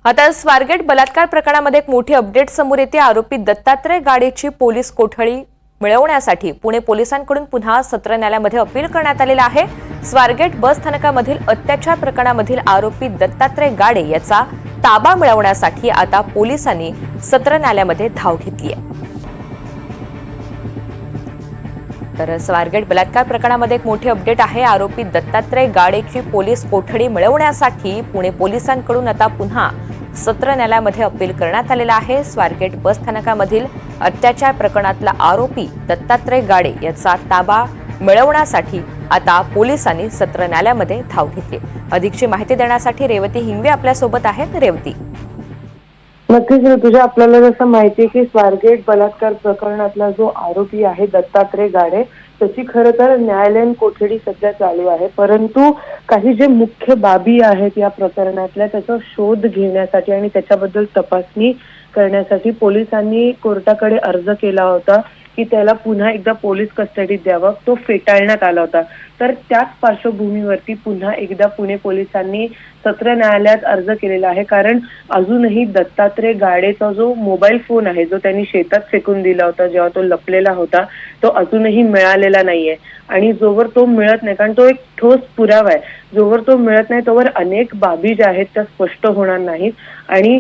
आता स्वारगेट बलात्कार प्रकरणामध्ये एक मोठी अपडेट समोर येते। आरोपी दत्तात्रय गाडेची पोलीस कोठडी मिळवण्यासाठी पुणे पोलिसांकडून पुन्हा सत्र न्यायालयामध्ये अपील करण्यात आलेला आहे। स्वारगेट बस स्थानकामधील अत्याचार प्रकरणामधील आरोपी दत्तात्रय गाडे याचा ताबा मिळवण्यासाठी आता पोलिसांनी सत्र न्यायालयामध्ये धाव घेतली आहे। तर स्वारगेट बलात्कार प्रकरणामध्ये एक मोठी अपडेट आहे। आरोपी दत्तात्रय गाडेची पोलीस कोठडी मिळवण्यासाठी पुणे पोलिसांकडून आता पुन्हा सत्र न्यायालयामध्ये अपील करण्यात आलेला आहे। स्वारगेट बस स्थानकामधील अत्याचार प्रकरणातला आरोपी दत्तात्रय गाडे याचा ताबा मिळवण्यासाठी आता पोलिसांनी सत्र न्यायालयामध्ये धाव घेतली। अधिकची माहिती देण्यासाठी रेवती हिंगवे आपल्यासोबत आहेत। रेवती, नक्कीच ऋतुजा, आपल्याला जसं माहिती आहे की स्वारगेट बलात्कार प्रकरणातला जो आरोपी आहे दत्तात्रय गाडे त्याची खरं तर न्यायालयीन कोठडी सध्या चालू आहे, परंतु काही जे मुख्य बाबी आहेत या प्रकरणातल्या त्याचा शोध घेण्यासाठी आणि त्याच्याबद्दल तपासणी करण्यासाठी पोलिसांनी कोर्टाकडे अर्ज केला होता की त्याला पुन्हा एकदा पोलीस कस्टडीत द्यावं। तो फेटाळण्यात आला होता। तर त्याच पार्श्वभूमीवरती पुन्हा एकदा पुणे पोलिसांनी सत्र न्यायालयात अर्ज केलेला आहे, कारण अजूनही दत्तात्रय गाडेचा जो मोबाईल फोन आहे जो त्यांनी शेतात फेकून दिला होता जेव्हा तो लपलेला होता तो अजूनही मिळालेला नाहीये। आणि जोवर तो मिळत नाही, कारण तो एक ठोस पुरावा आहे, जोवर तो मिळत नाही तोवर अनेक बाबी ज्या आहेत त्या स्पष्ट होणार नाहीत आणि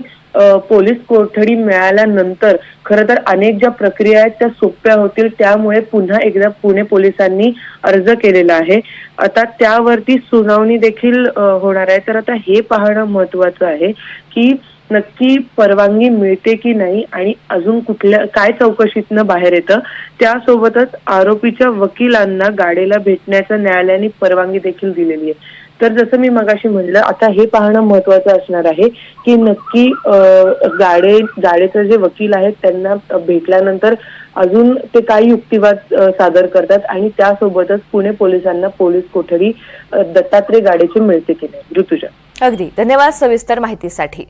पोलीस कोठडी मिळाल्यानंतर खरं तर अनेक ज्या प्रक्रिया आहेत त्या सोप्या होतील। त्यामुळे पुन्हा एकदा पुणे पोलिसांनी अर्ज केलेला आहे। आता त्यावरती सुनावणी देखील होणार आहे। तर आता हे पाहणं महत्वाचं आहे की नक्की परवानगी मिळते की नाही आणि अजून कुठल्या काय चौकशीतनं बाहेर येतं। त्यासोबतच आरोपीच्या वकिलांना गाडेला भेटण्याचं न्यायालयाने परवानगी देखील दिलेली आहे। तर जसं मी मगाशी म्हटलं, आता हे पाहणं महत्वाचं असणार आहे की नक्की गाडेचे जे वकील आहेत त्यांना भेटल्यानंतर अजून ते काही युक्तिवाद सादर करतात आणि त्यासोबतच पुणे पोलिसांना पोलीस कोठडी दत्तात्रय गाडेची मिळते की नाही। ऋतुजा, अगदी धन्यवाद सविस्तर माहितीसाठी।